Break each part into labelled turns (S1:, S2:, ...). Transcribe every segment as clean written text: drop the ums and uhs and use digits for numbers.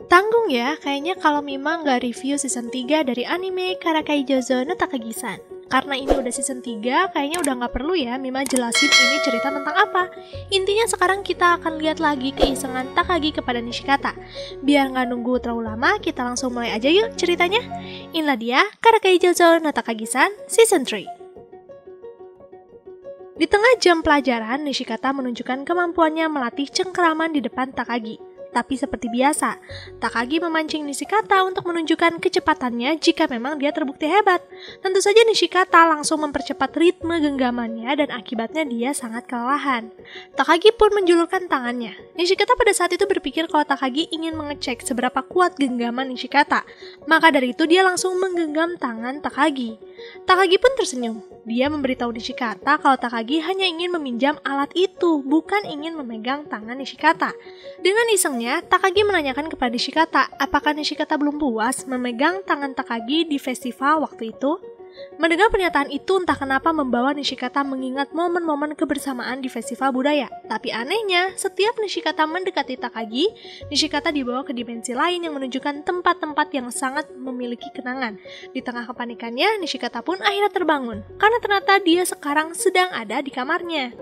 S1: Tanggung ya, kayaknya kalau Mima nggak review season 3 dari anime Karakai Joujo no Takagi-san. Karena ini udah season 3, kayaknya udah nggak perlu ya Mima jelasin ini cerita tentang apa. Intinya sekarang kita akan lihat lagi keisengan Takagi kepada Nishikata. Biar nggak nunggu terlalu lama, kita langsung mulai aja yuk ceritanya. Inilah dia Karakai Joujo no Takagi-san season 3. Di tengah jam pelajaran, Nishikata menunjukkan kemampuannya melatih cengkeraman di depan Takagi. Tapi seperti biasa, Takagi memancing Nishikata untuk menunjukkan kecepatannya jika memang dia terbukti hebat. Tentu saja Nishikata langsung mempercepat ritme genggamannya dan akibatnya dia sangat kelelahan. Takagi pun menjulurkan tangannya. Nishikata pada saat itu berpikir kalau Takagi ingin mengecek seberapa kuat genggaman Nishikata. Maka dari itu dia langsung menggenggam tangan Takagi. Takagi pun tersenyum. Dia memberitahu Nishikata kalau Takagi hanya ingin meminjam alat itu, bukan ingin memegang tangan Nishikata. Dengan isengnya, Takagi menanyakan kepada Nishikata apakah Nishikata belum puas memegang tangan Takagi di festival waktu itu. Mendengar pernyataan itu entah kenapa membawa Nishikata mengingat momen-momen kebersamaan di festival budaya. Tapi anehnya, setiap Nishikata mendekati Takagi, Nishikata dibawa ke dimensi lain yang menunjukkan tempat-tempat yang sangat memiliki kenangan. Di tengah kepanikannya, Nishikata pun akhirnya terbangun, karena ternyata dia sekarang sedang ada di kamarnya.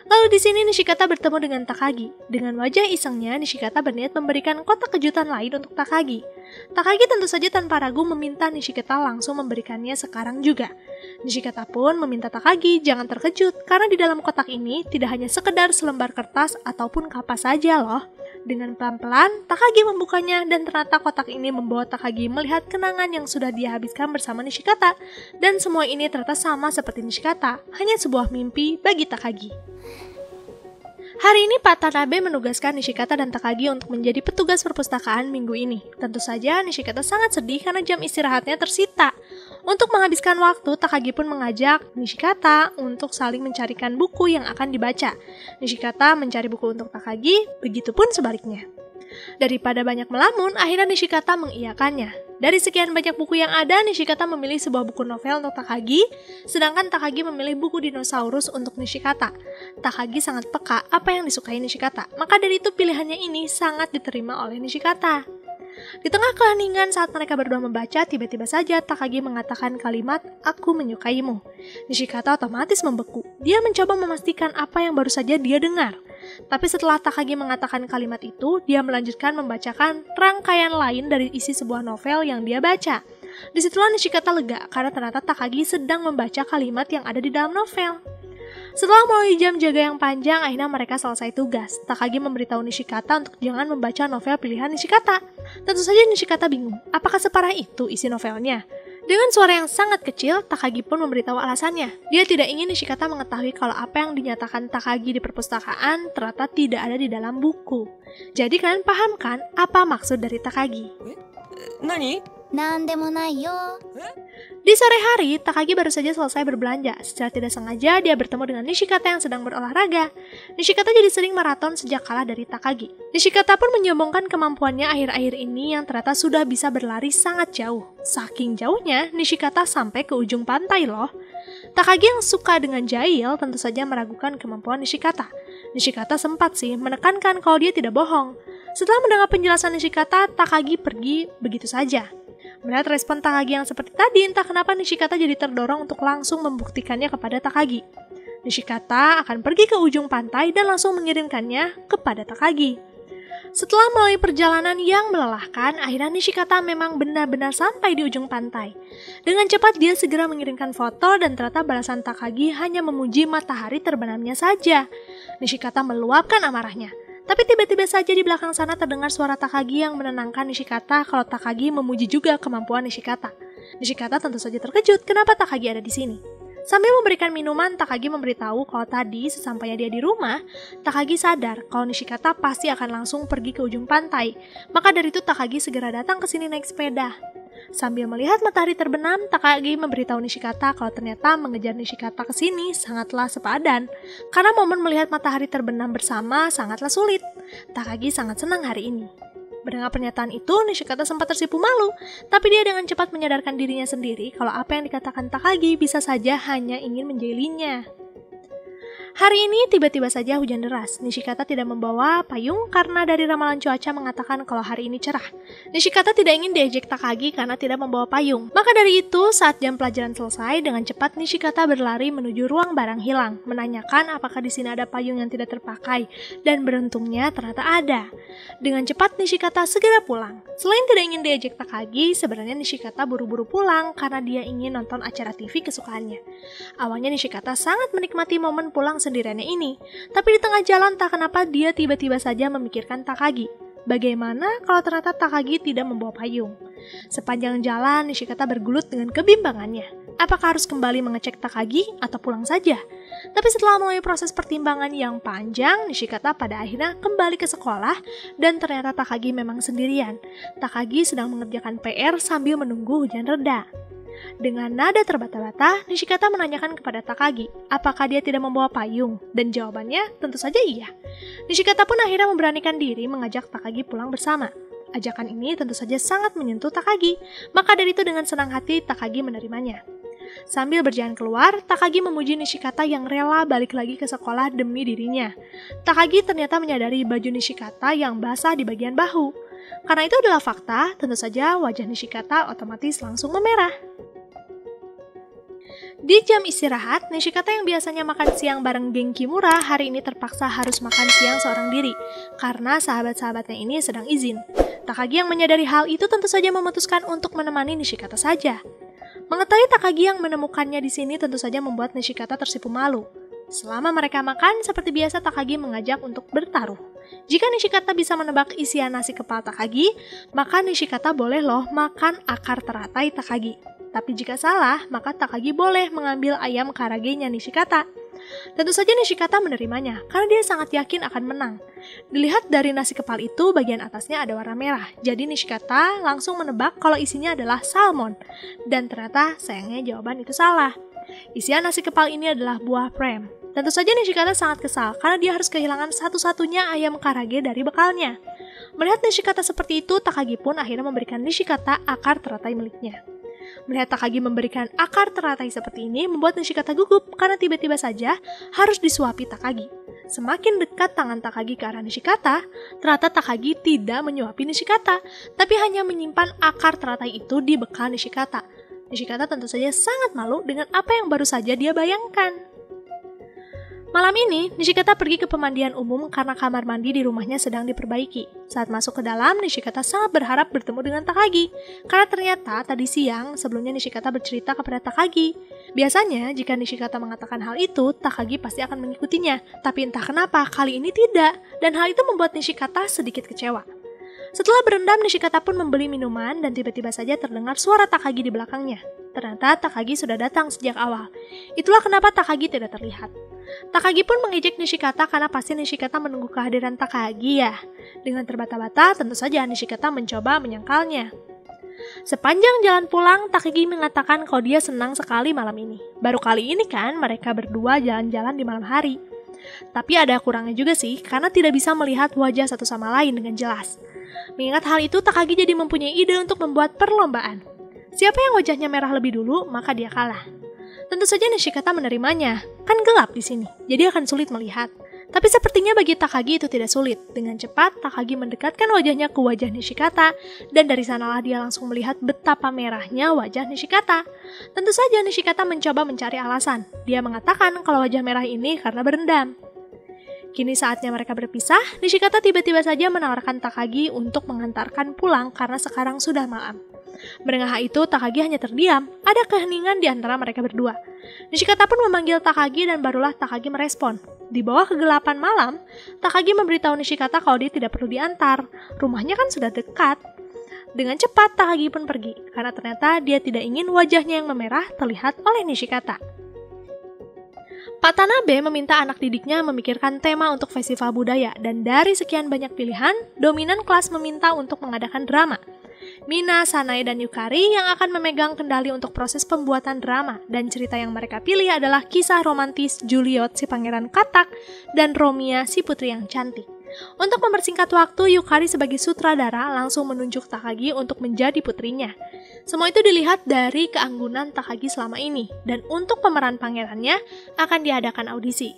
S1: Lalu di sini Nishikata bertemu dengan Takagi. Dengan wajah isengnya, Nishikata berniat memberikan kotak kejutan lain untuk Takagi. Takagi tentu saja tanpa ragu meminta Nishikata langsung memberikannya sekarang juga. Nishikata pun meminta Takagi jangan terkejut, karena di dalam kotak ini tidak hanya sekedar selembar kertas ataupun kapas saja loh. Dengan pelan-pelan, Takagi membukanya dan ternyata kotak ini membawa Takagi melihat kenangan yang sudah dia habiskan bersama Nishikata. Dan semua ini ternyata sama seperti Nishikata, hanya sebuah mimpi bagi Takagi. Hari ini Pak Tanabe menugaskan Nishikata dan Takagi untuk menjadi petugas perpustakaan minggu ini. Tentu saja Nishikata sangat sedih karena jam istirahatnya tersita. Untuk menghabiskan waktu, Takagi pun mengajak Nishikata untuk saling mencarikan buku yang akan dibaca. Nishikata mencari buku untuk Takagi, begitupun sebaliknya. Daripada banyak melamun, akhirnya Nishikata mengiyakannya. Dari sekian banyak buku yang ada, Nishikata memilih sebuah buku novel untuk Takagi, sedangkan Takagi memilih buku dinosaurus untuk Nishikata. Takagi sangat peka apa yang disukai Nishikata, maka dari itu pilihannya ini sangat diterima oleh Nishikata. Di tengah keheningan saat mereka berdua membaca, tiba-tiba saja Takagi mengatakan kalimat, "Aku menyukaimu." Nishikata otomatis membeku. Dia mencoba memastikan apa yang baru saja dia dengar. Tapi setelah Takagi mengatakan kalimat itu, dia melanjutkan membacakan rangkaian lain dari isi sebuah novel yang dia baca. Disitulah Nishikata lega, karena ternyata Takagi sedang membaca kalimat yang ada di dalam novel. Setelah melalui jam jaga yang panjang, akhirnya mereka selesai tugas. Takagi memberitahu Nishikata untuk jangan membaca novel pilihan Nishikata. Tentu saja Nishikata bingung, apakah separah itu isi novelnya? Dengan suara yang sangat kecil, Takagi pun memberitahu alasannya. Dia tidak ingin Nishikata mengetahui kalau apa yang dinyatakan Takagi di perpustakaan ternyata tidak ada di dalam buku. Jadi kalian paham kan apa maksud dari Takagi?
S2: Nani?
S1: Di sore hari, Takagi baru saja selesai berbelanja. Secara tidak sengaja, dia bertemu dengan Nishikata yang sedang berolahraga. Nishikata jadi sering maraton sejak kalah dari Takagi. Nishikata pun menyombongkan kemampuannya akhir-akhir ini yang ternyata sudah bisa berlari sangat jauh. Saking jauhnya, Nishikata sampai ke ujung pantai loh. Takagi yang suka dengan jahil tentu saja meragukan kemampuan Nishikata. Nishikata sempat sih menekankan kalau dia tidak bohong. Setelah mendengar penjelasan Nishikata, Takagi pergi begitu saja. Melihat respon Takagi yang seperti tadi, entah kenapa Nishikata jadi terdorong untuk langsung membuktikannya kepada Takagi. Nishikata akan pergi ke ujung pantai dan langsung mengirimkannya kepada Takagi. Setelah melalui perjalanan yang melelahkan, akhirnya Nishikata memang benar-benar sampai di ujung pantai. Dengan cepat dia segera mengirimkan foto dan ternyata balasan Takagi hanya memuji matahari terbenamnya saja. Nishikata meluapkan amarahnya. Tapi tiba-tiba saja di belakang sana terdengar suara Takagi yang menenangkan Nishikata kalau Takagi memuji juga kemampuan Nishikata. Nishikata tentu saja terkejut kenapa Takagi ada di sini. Sambil memberikan minuman, Takagi memberitahu kalau tadi sesampainya dia di rumah, Takagi sadar kalau Nishikata pasti akan langsung pergi ke ujung pantai. Maka dari itu Takagi segera datang ke sini naik sepeda. Sambil melihat matahari terbenam, Takagi memberitahu Nishikata kalau ternyata mengejar Nishikata ke sini sangatlah sepadan. Karena momen melihat matahari terbenam bersama sangatlah sulit. Takagi sangat senang hari ini. Mendengar pernyataan itu, Nishikata sempat tersipu malu, tapi dia dengan cepat menyadarkan dirinya sendiri kalau apa yang dikatakan Takagi bisa saja hanya ingin menjahilinya. Hari ini tiba-tiba saja hujan deras. Nishikata tidak membawa payung karena dari ramalan cuaca mengatakan kalau hari ini cerah. Nishikata tidak ingin diejek Takagi karena tidak membawa payung. Maka dari itu, saat jam pelajaran selesai, dengan cepat Nishikata berlari menuju ruang barang hilang, menanyakan apakah di sini ada payung yang tidak terpakai, dan beruntungnya ternyata ada. Dengan cepat Nishikata segera pulang. Selain tidak ingin diejek Takagi, sebenarnya Nishikata buru-buru pulang karena dia ingin nonton acara TV kesukaannya. Awalnya Nishikata sangat menikmati momen pulang sendiriannya ini, tapi di tengah jalan tak kenapa dia tiba-tiba saja memikirkan Takagi. Bagaimana kalau ternyata Takagi tidak membawa payung? Sepanjang jalan, Nishikata bergelut dengan kebimbangannya. Apakah harus kembali mengecek Takagi atau pulang saja? Tapi setelah melalui proses pertimbangan yang panjang, Nishikata pada akhirnya kembali ke sekolah dan ternyata Takagi memang sendirian. Takagi sedang mengerjakan PR sambil menunggu hujan reda. Dengan nada terbata-bata, Nishikata menanyakan kepada Takagi, apakah dia tidak membawa payung? Dan jawabannya tentu saja iya. Nishikata pun akhirnya memberanikan diri mengajak Takagi pulang bersama. Ajakan ini tentu saja sangat menyentuh Takagi, maka dari itu dengan senang hati Takagi menerimanya. Sambil berjalan keluar, Takagi memuji Nishikata yang rela balik lagi ke sekolah demi dirinya. Takagi ternyata menyadari baju Nishikata yang basah di bagian bahu. Karena itu adalah fakta, tentu saja wajah Nishikata otomatis langsung memerah. Di jam istirahat, Nishikata yang biasanya makan siang bareng geng Kimura hari ini terpaksa harus makan siang seorang diri karena sahabat-sahabatnya ini sedang izin. Takagi yang menyadari hal itu tentu saja memutuskan untuk menemani Nishikata saja. Mengetahui Takagi yang menemukannya di sini tentu saja membuat Nishikata tersipu malu. Selama mereka makan, seperti biasa Takagi mengajak untuk bertaruh. Jika Nishikata bisa menebak isian nasi kepala Takagi, maka Nishikata boleh loh makan akar teratai Takagi. Tapi jika salah, maka Takagi boleh mengambil ayam karagenya Nishikata. Tentu saja Nishikata menerimanya, karena dia sangat yakin akan menang. Dilihat dari nasi kepal itu, bagian atasnya ada warna merah. Jadi Nishikata langsung menebak kalau isinya adalah salmon. Dan ternyata sayangnya jawaban itu salah. Isian nasi kepal ini adalah buah prem. Tentu saja Nishikata sangat kesal, karena dia harus kehilangan satu-satunya ayam karage dari bekalnya. Melihat Nishikata seperti itu, Takagi pun akhirnya memberikan Nishikata akar teratai miliknya. Melihat Takagi memberikan akar teratai seperti ini membuat Nishikata gugup karena tiba-tiba saja harus disuapi Takagi. Semakin dekat tangan Takagi ke arah Nishikata, ternyata Takagi tidak menyuapi Nishikata, tapi hanya menyimpan akar teratai itu di bekal Nishikata. Nishikata tentu saja sangat malu dengan apa yang baru saja dia bayangkan. Malam ini, Nishikata pergi ke pemandian umum karena kamar mandi di rumahnya sedang diperbaiki. Saat masuk ke dalam, Nishikata sangat berharap bertemu dengan Takagi. Karena ternyata tadi siang, sebelumnya Nishikata bercerita kepada Takagi. Biasanya, jika Nishikata mengatakan hal itu, Takagi pasti akan mengikutinya. Tapi entah kenapa, kali ini tidak. Dan hal itu membuat Nishikata sedikit kecewa. Setelah berendam, Nishikata pun membeli minuman dan tiba-tiba saja terdengar suara Takagi di belakangnya. Ternyata Takagi sudah datang sejak awal. Itulah kenapa Takagi tidak terlihat. Takagi pun mengejek Nishikata karena pasti Nishikata menunggu kehadiran Takagi ya. Dengan terbata-bata, tentu saja Nishikata mencoba menyangkalnya. Sepanjang jalan pulang, Takagi mengatakan kalau dia senang sekali malam ini. Baru kali ini kan mereka berdua jalan-jalan di malam hari. Tapi ada kurangnya juga sih, karena tidak bisa melihat wajah satu sama lain dengan jelas. Mengingat hal itu, Takagi jadi mempunyai ide untuk membuat perlombaan. Siapa yang wajahnya merah lebih dulu, maka dia kalah. Tentu saja Nishikata menerimanya, kan gelap di sini, jadi akan sulit melihat. Tapi sepertinya bagi Takagi itu tidak sulit. Dengan cepat, Takagi mendekatkan wajahnya ke wajah Nishikata, dan dari sanalah dia langsung melihat betapa merahnya wajah Nishikata. Tentu saja Nishikata mencoba mencari alasan. Dia mengatakan kalau wajah merah ini karena berendam. Kini saatnya mereka berpisah, Nishikata tiba-tiba saja menawarkan Takagi untuk mengantarkan pulang karena sekarang sudah malam. Mendengar hal itu, Takagi hanya terdiam. Ada keheningan di antara mereka berdua. Nishikata pun memanggil Takagi dan barulah Takagi merespon. Di bawah kegelapan malam, Takagi memberitahu Nishikata kalau dia tidak perlu diantar. Rumahnya kan sudah dekat. Dengan cepat, Takagi pun pergi, karena ternyata dia tidak ingin wajahnya yang memerah terlihat oleh Nishikata. Pak Tanabe meminta anak didiknya memikirkan tema untuk festival budaya, dan dari sekian banyak pilihan, dominan kelas meminta untuk mengadakan drama. Mina, Sanae, dan Yukari yang akan memegang kendali untuk proses pembuatan drama, dan cerita yang mereka pilih adalah kisah romantis Juliet si pangeran katak dan Romia si putri yang cantik. Untuk mempersingkat waktu, Yukari sebagai sutradara langsung menunjuk Takagi untuk menjadi putrinya. Semua itu dilihat dari keanggunan Takagi selama ini, dan untuk pemeran pangerannya akan diadakan audisi.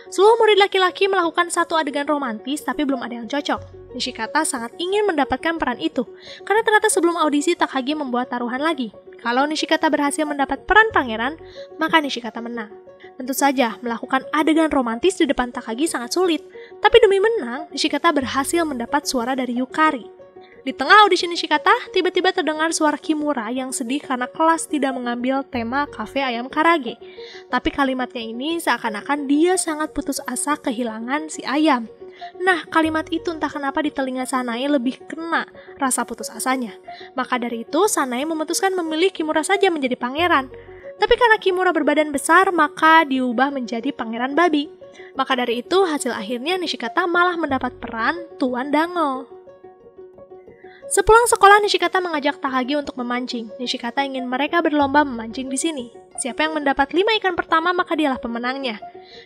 S1: Seluruh murid laki-laki melakukan satu adegan romantis tapi belum ada yang cocok. Nishikata sangat ingin mendapatkan peran itu, karena ternyata sebelum audisi Takagi membuat taruhan lagi. Kalau Nishikata berhasil mendapat peran pangeran, maka Nishikata menang. Tentu saja, melakukan adegan romantis di depan Takagi sangat sulit, tapi demi menang, Nishikata berhasil mendapat suara dari Yukari. Di tengah audisi Nishikata, tiba-tiba terdengar suara Kimura yang sedih karena kelas tidak mengambil tema kafe ayam karage. Tapi kalimatnya ini seakan-akan dia sangat putus asa kehilangan si ayam. Nah, kalimat itu entah kenapa di telinga Sanae lebih kena rasa putus asanya. Maka dari itu, Sanae memutuskan memilih Kimura saja menjadi pangeran. Tapi karena Kimura berbadan besar, maka diubah menjadi pangeran babi. Maka dari itu, hasil akhirnya Nishikata malah mendapat peran Tuan Dango. Sepulang sekolah, Nishikata mengajak Takagi untuk memancing. Nishikata ingin mereka berlomba memancing di sini. Siapa yang mendapat 5 ikan pertama, maka dialah pemenangnya.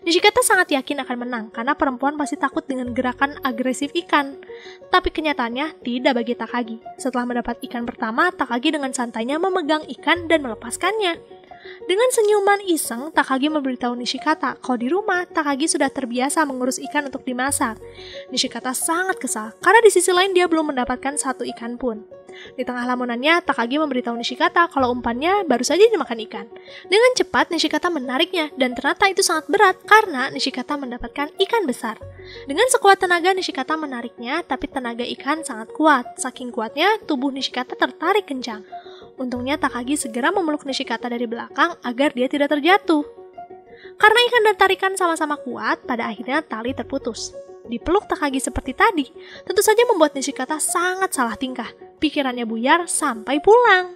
S1: Nishikata sangat yakin akan menang, karena perempuan pasti takut dengan gerakan agresif ikan. Tapi kenyataannya tidak bagi Takagi. Setelah mendapat ikan pertama, Takagi dengan santainya memegang ikan dan melepaskannya. Dengan senyuman iseng, Takagi memberitahu Nishikata kalau di rumah Takagi sudah terbiasa mengurus ikan untuk dimasak. Nishikata sangat kesal karena di sisi lain dia belum mendapatkan satu ikan pun. Di tengah lamunannya, Takagi memberitahu Nishikata kalau umpannya baru saja dimakan ikan. Dengan cepat, Nishikata menariknya dan ternyata itu sangat berat karena Nishikata mendapatkan ikan besar. Dengan sekuat tenaga, Nishikata menariknya, tapi tenaga ikan sangat kuat. Saking kuatnya, tubuh Nishikata tertarik kencang. Untungnya Takagi segera memeluk Nishikata dari belakang agar dia tidak terjatuh. Karena ikan dan tarikan sama-sama kuat, pada akhirnya tali terputus. Dipeluk Takagi seperti tadi, tentu saja membuat Nishikata sangat salah tingkah. Pikirannya buyar sampai pulang.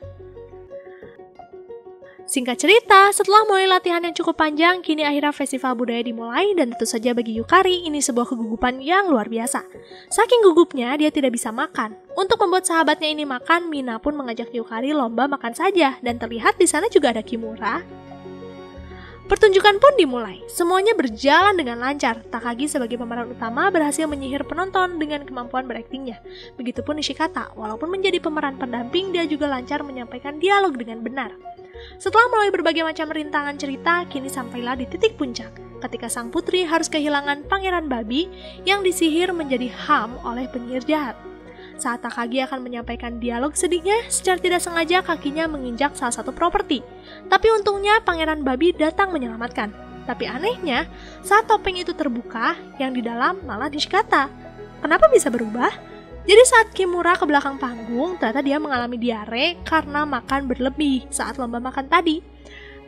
S1: Singkat cerita, setelah mulai latihan yang cukup panjang, kini akhirnya festival budaya dimulai dan tentu saja bagi Yukari ini sebuah kegugupan yang luar biasa. Saking gugupnya, dia tidak bisa makan. Untuk membuat sahabatnya ini makan, Mina pun mengajak Yukari lomba makan saja dan terlihat di sana juga ada Kimura. Pertunjukan pun dimulai. Semuanya berjalan dengan lancar. Takagi sebagai pemeran utama berhasil menyihir penonton dengan kemampuan beraktingnya. Begitupun Nishikata, walaupun menjadi pemeran pendamping, dia juga lancar menyampaikan dialog dengan benar. Setelah melalui berbagai macam rintangan cerita, kini sampailah di titik puncak, ketika sang putri harus kehilangan pangeran babi yang disihir menjadi ham oleh penyihir jahat. Saat Takagi akan menyampaikan dialog sedihnya, secara tidak sengaja kakinya menginjak salah satu properti. Tapi untungnya pangeran babi datang menyelamatkan. Tapi anehnya, saat topeng itu terbuka, yang di dalam malah Nishikata. Kenapa bisa berubah? Jadi saat Kimura ke belakang panggung, ternyata dia mengalami diare karena makan berlebih saat lomba makan tadi.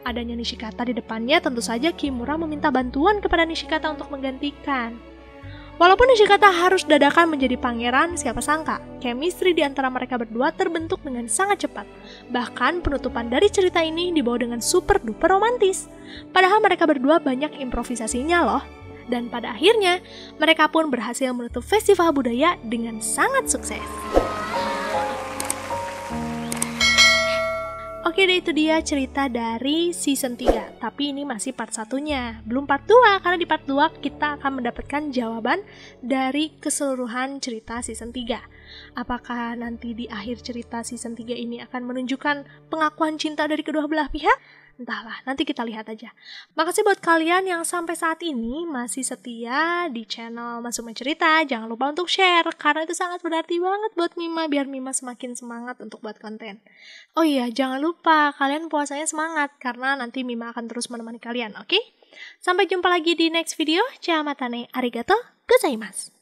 S1: Adanya Nishikata di depannya, tentu saja Kimura meminta bantuan kepada Nishikata untuk menggantikan. Walaupun Nishikata harus dadakan menjadi pangeran, siapa sangka, chemistry di antara mereka berdua terbentuk dengan sangat cepat. Bahkan penutupan dari cerita ini dibawa dengan super duper romantis. Padahal mereka berdua banyak improvisasinya loh. Dan pada akhirnya, mereka pun berhasil menutup festival budaya dengan sangat sukses. Oke deh, itu dia cerita dari season 3. Tapi ini masih part 1-nya, belum part 2. Karena di part 2 kita akan mendapatkan jawaban dari keseluruhan cerita season 3. Apakah nanti di akhir cerita season 3 ini akan menunjukkan pengakuan cinta dari kedua belah pihak? Entahlah, nanti kita lihat aja. Makasih buat kalian yang sampai saat ini masih setia di channel Masuma Cerita. Jangan lupa untuk share, karena itu sangat berarti banget buat Mima, biar Mima semakin semangat untuk buat konten. Oh iya, jangan lupa kalian puasanya semangat, karena nanti Mima akan terus menemani kalian, oke? Sampai jumpa lagi di next video. Ciao matane, arigato gozaimasu.